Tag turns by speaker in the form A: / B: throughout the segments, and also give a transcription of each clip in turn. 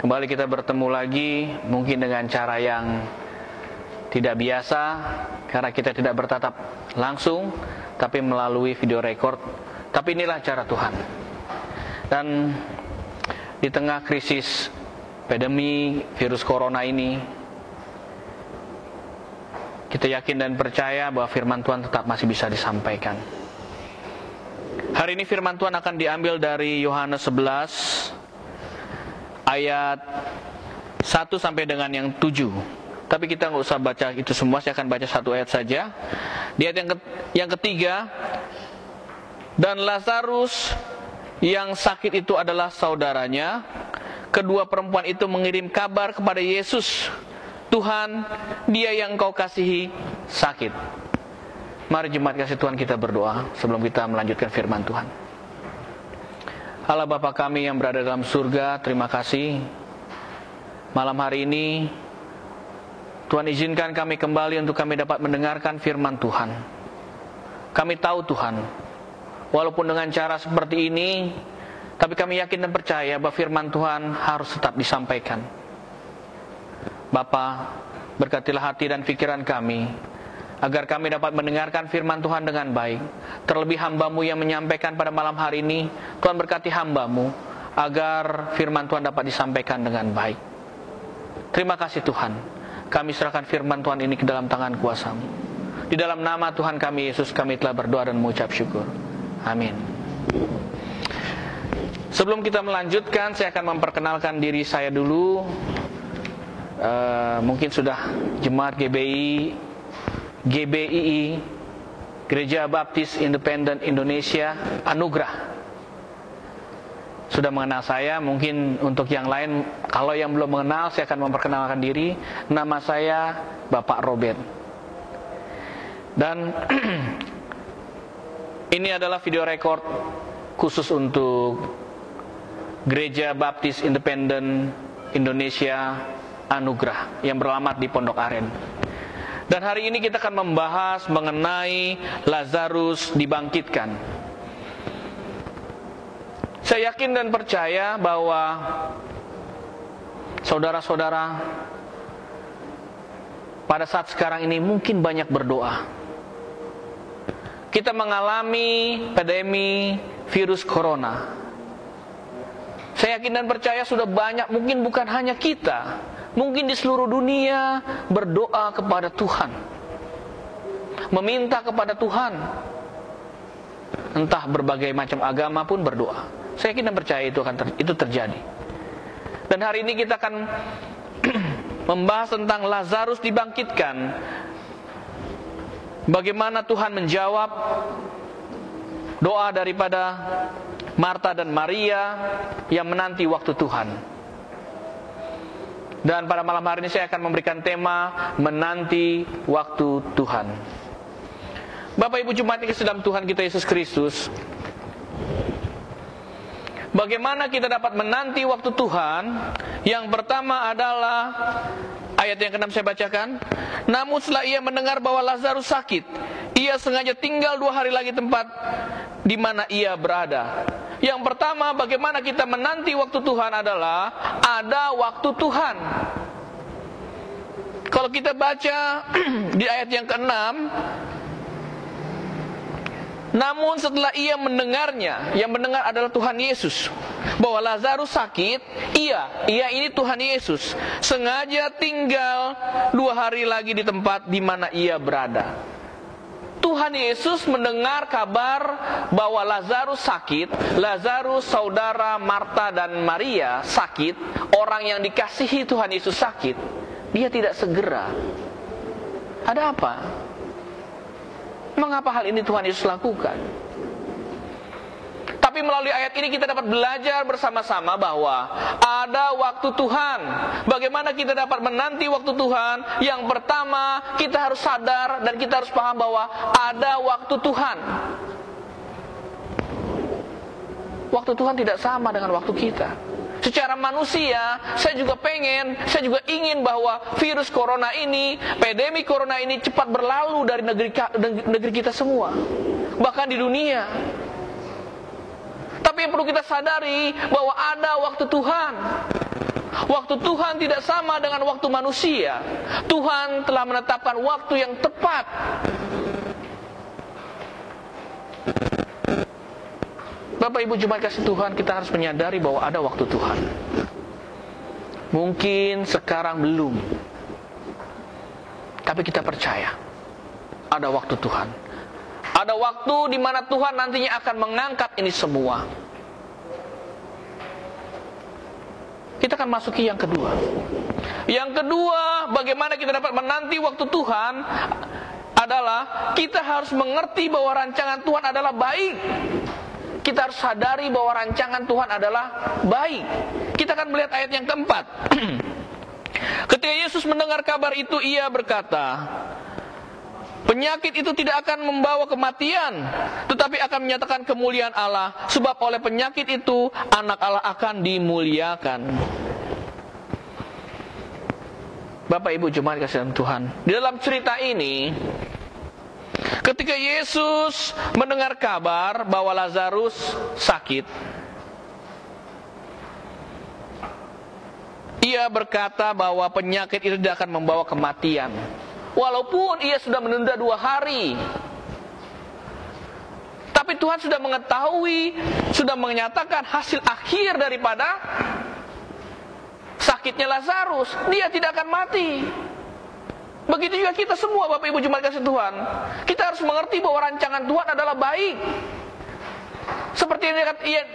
A: Kembali kita bertemu lagi, mungkin dengan cara yang tidak biasa, karena kita tidak bertatap langsung, tapi melalui video record. Tapi inilah cara Tuhan. Dan di tengah krisis pandemi virus corona ini, kita yakin dan percaya bahwa firman Tuhan tetap masih bisa disampaikan. Hari ini firman Tuhan akan diambil dari Yohanes 11 ayat 1 sampai dengan yang 7. Tapi kita nggak usah baca itu semua, saya akan baca satu ayat saja. Di ayat yang ketiga, dan Lazarus yang sakit itu adalah saudaranya. Kedua perempuan itu mengirim kabar kepada Yesus, Tuhan, dia yang kau kasihi sakit. Mari jemaat kasih Tuhan kita berdoa sebelum kita melanjutkan firman Tuhan. Allah Bapa kami yang berada dalam surga, terima kasih. Malam hari ini Tuhan izinkan kami kembali untuk kami dapat mendengarkan firman Tuhan. Kami tahu Tuhan, walaupun dengan cara seperti ini, tapi kami yakin dan percaya bahwa firman Tuhan harus tetap disampaikan. Bapa, berkatilah hati dan pikiran kami, agar kami dapat mendengarkan firman Tuhan dengan baik. Terlebih hamba-Mu yang menyampaikan pada malam hari ini, Tuhan berkati hamba-Mu, agar firman Tuhan dapat disampaikan dengan baik. Terima kasih Tuhan, kami serahkan firman Tuhan ini ke dalam tangan kuasa-Mu. Di dalam nama Tuhan kami Yesus, kami telah berdoa dan mengucap syukur. Amin. Sebelum kita melanjutkan, saya akan memperkenalkan diri saya dulu. Mungkin sudah jemaat GBII, Gereja Baptis Independen Indonesia Anugerah, sudah mengenal saya. Mungkin untuk yang lain, kalau yang belum mengenal, saya akan memperkenalkan diri. Nama saya Bapak Robert. Dan ini adalah video record khusus untuk Gereja Baptis Independen Indonesia Anugerah yang beralamat di Pondok Aren. Dan hari ini kita akan membahas mengenai Lazarus dibangkitkan. Saya yakin dan percaya bahwa saudara-saudara pada saat sekarang ini mungkin banyak berdoa. Kita mengalami pandemi virus corona. Saya yakin dan percaya sudah banyak, mungkin bukan hanya kita, mungkin di seluruh dunia berdoa kepada Tuhan, meminta kepada Tuhan. Entah berbagai macam agama pun berdoa. Saya yakin dan percaya itu terjadi. Dan hari ini kita akan membahas tentang Lazarus dibangkitkan. Bagaimana Tuhan menjawab doa daripada Marta dan Maria yang menanti waktu Tuhan. Dan pada malam hari ini saya akan memberikan tema menanti waktu Tuhan. Bapak Ibu jemaat yang dalam Tuhan kita Yesus Kristus, bagaimana kita dapat menanti waktu Tuhan? Yang pertama adalah ayat yang ke-6 saya bacakan. Namun setelah ia mendengar bahwa Lazarus sakit, ia sengaja tinggal 2 hari lagi tempat di mana ia berada. Yang pertama, bagaimana kita menanti waktu Tuhan adalah ada waktu Tuhan. Kalau kita baca di ayat yang ke-6, namun setelah ia mendengarnya, yang mendengar adalah Tuhan Yesus, bahwa Lazarus sakit, ia ini Tuhan Yesus, sengaja tinggal 2 hari lagi di tempat di mana ia berada. Tuhan Yesus mendengar kabar bahwa Lazarus sakit. Lazarus, saudara Marta dan Maria sakit. Orang yang dikasihi Tuhan Yesus sakit. Dia tidak segera. Ada apa? Mengapa hal ini Tuhan Yesus lakukan? Tapi melalui ayat ini kita dapat belajar bersama-sama bahwa ada waktu Tuhan. Bagaimana kita dapat menanti waktu Tuhan? Yang pertama, kita harus sadar dan kita harus paham bahwa ada waktu Tuhan. Waktu Tuhan tidak sama dengan waktu kita. Secara manusia, saya juga ingin bahwa virus corona ini, pandemi corona ini cepat berlalu dari negeri kita semua, bahkan di dunia. Tapi yang perlu kita sadari bahwa ada waktu Tuhan. Waktu Tuhan tidak sama dengan waktu manusia. Tuhan telah menetapkan waktu yang tepat. Bapak Ibu jemaat kasih Tuhan, kita harus menyadari bahwa ada waktu Tuhan. Mungkin sekarang belum, tapi kita percaya ada waktu Tuhan. Ada waktu di mana Tuhan nantinya akan mengangkat ini semua. Kita akan masuki yang kedua. Yang kedua, bagaimana kita dapat menanti waktu Tuhan adalah kita harus mengerti bahwa rancangan Tuhan adalah baik. Kita harus sadari bahwa rancangan Tuhan adalah baik. Kita akan melihat ayat yang keempat. Ketika Yesus mendengar kabar itu, ia berkata, penyakit itu tidak akan membawa kematian, tetapi akan menyatakan kemuliaan Allah. Sebab oleh penyakit itu, anak Allah akan dimuliakan. Bapak Ibu jemaat kasih dalam Tuhan, di dalam cerita ini, ketika Yesus mendengar kabar bahwa Lazarus sakit, ia berkata bahwa penyakit itu tidak akan membawa kematian. Walaupun ia sudah menunda 2 hari, tapi Tuhan sudah mengetahui, sudah menyatakan hasil akhir daripada sakitnya Lazarus. Dia tidak akan mati. Begitu juga kita semua, Bapak Ibu jemaat kasih Tuhan. Kita harus mengerti bahwa rancangan Tuhan adalah baik. Seperti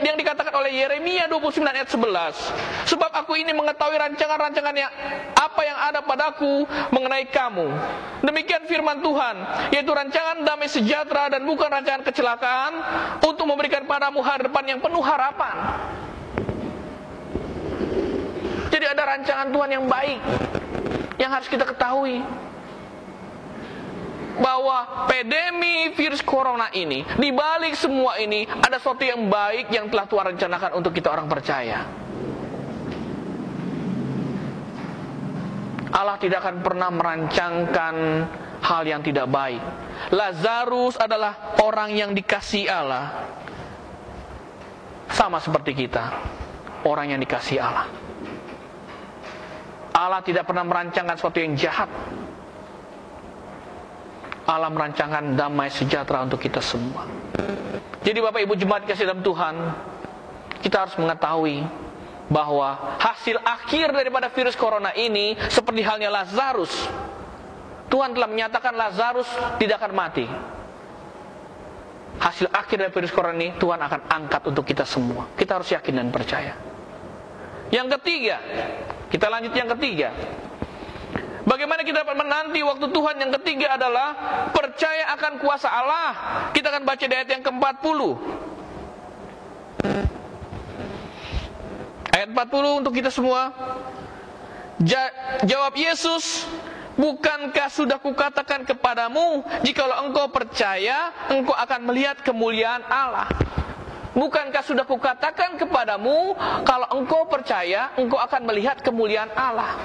A: yang dikatakan oleh Yeremia 29 ayat 11. Sebab aku ini mengetahui rancangan-rancangan yang apa yang ada padaku mengenai kamu. Demikian firman Tuhan, yaitu rancangan damai sejahtera dan bukan rancangan kecelakaan, untuk memberikan padamu hari depan yang penuh harapan. Jadi ada rancangan Tuhan yang baik yang harus kita ketahui, bahwa pandemi virus corona ini, di balik semua ini ada sesuatu yang baik yang telah Tuhan rencanakan untuk kita orang percaya. Allah tidak akan pernah merancangkan hal yang tidak baik. Lazarus adalah orang yang dikasihi Allah, sama seperti kita, orang yang dikasihi Allah. Allah tidak pernah merancangkan sesuatu yang jahat. Allah merancangkan damai sejahtera untuk kita semua. Jadi Bapak Ibu jemaat kasih dalam Tuhan, kita harus mengetahui bahwa hasil akhir daripada virus corona ini seperti halnya Lazarus. Tuhan telah menyatakan Lazarus tidak akan mati. Hasil akhir dari virus corona ini Tuhan akan angkat untuk kita semua. Kita harus yakin dan percaya. Yang ketiga, kita lanjut yang ketiga. Bagaimana kita dapat menanti waktu Tuhan? Yang ketiga adalah percaya akan kuasa Allah. Kita akan baca di ayat yang ke-40. Ayat 40 untuk kita semua. Jawab Yesus, bukankah sudah kukatakan kepadamu, jikalau engkau percaya, engkau akan melihat kemuliaan Allah. Bukankah sudah kukatakan kepadamu, kalau engkau percaya, engkau akan melihat kemuliaan Allah.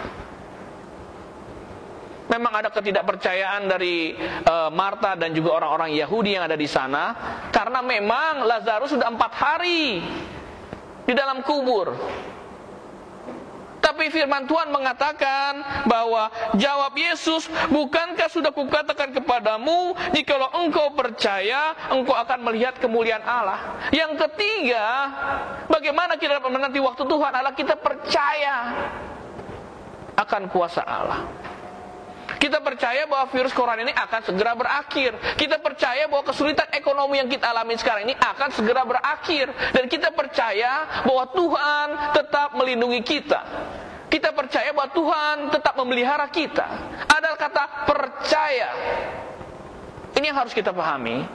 A: Memang ada ketidakpercayaan dari Marta dan juga orang-orang Yahudi yang ada di sana, karena memang Lazarus sudah 4 hari di dalam kubur. Tapi firman Tuhan mengatakan bahwa jawab Yesus, bukankah sudah kukatakan kepadamu, jikalau engkau percaya, engkau akan melihat kemuliaan Allah. Yang ketiga, bagaimana kita dapat menanti waktu Tuhan adalah kita percaya akan kuasa Allah. Kita percaya bahwa virus corona ini akan segera berakhir. Kita percaya bahwa kesulitan ekonomi yang kita alami sekarang ini akan segera berakhir. Dan kita percaya bahwa Tuhan tetap melindungi kita. Kita percaya bahwa Tuhan tetap memelihara kita. Ada kata percaya. Ini yang harus kita pahami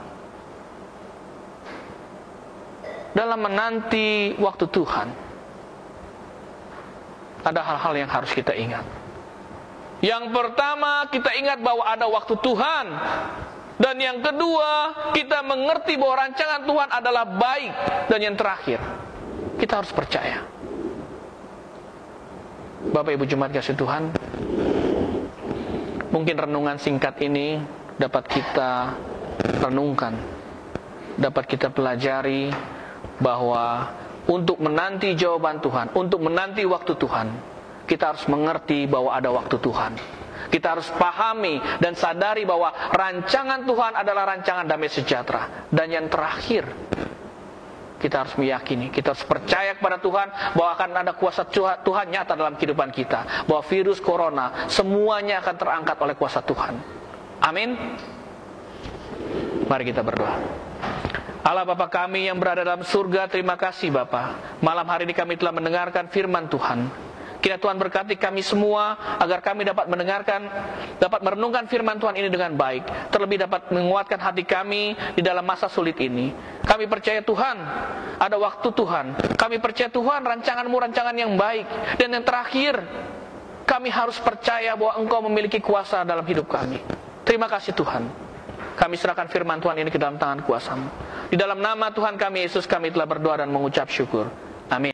A: dalam menanti waktu Tuhan. Ada hal-hal yang harus kita ingat. Yang pertama, kita ingat bahwa ada waktu Tuhan. Dan yang kedua, kita mengerti bahwa rancangan Tuhan adalah baik. Dan yang terakhir, kita harus percaya. Bapak Ibu jemaat kasih Tuhan, mungkin renungan singkat ini dapat kita renungkan, dapat kita pelajari bahwa untuk menanti jawaban Tuhan, untuk menanti waktu Tuhan, kita harus mengerti bahwa ada waktu Tuhan. Kita harus pahami dan sadari bahwa rancangan Tuhan adalah rancangan damai sejahtera. Dan yang terakhir, kita harus meyakini, kita harus percaya kepada Tuhan bahwa akan ada kuasa Tuhan nyata dalam kehidupan kita. Bahwa virus corona semuanya akan terangkat oleh kuasa Tuhan. Amin. Mari kita berdoa. Allah Bapa kami yang berada dalam surga, terima kasih Bapa. Malam hari ini kami telah mendengarkan firman Tuhan. Kiranya Tuhan berkati kami semua agar kami dapat mendengarkan, dapat merenungkan firman Tuhan ini dengan baik. Terlebih dapat menguatkan hati kami di dalam masa sulit ini. Kami percaya Tuhan, ada waktu Tuhan. Kami percaya Tuhan, rancangan-Mu rancangan yang baik. Dan yang terakhir, kami harus percaya bahwa Engkau memiliki kuasa dalam hidup kami. Terima kasih Tuhan. Kami serahkan firman Tuhan ini ke dalam tangan kuasa-Mu. Di dalam nama Tuhan kami Yesus kami telah berdoa dan mengucap syukur.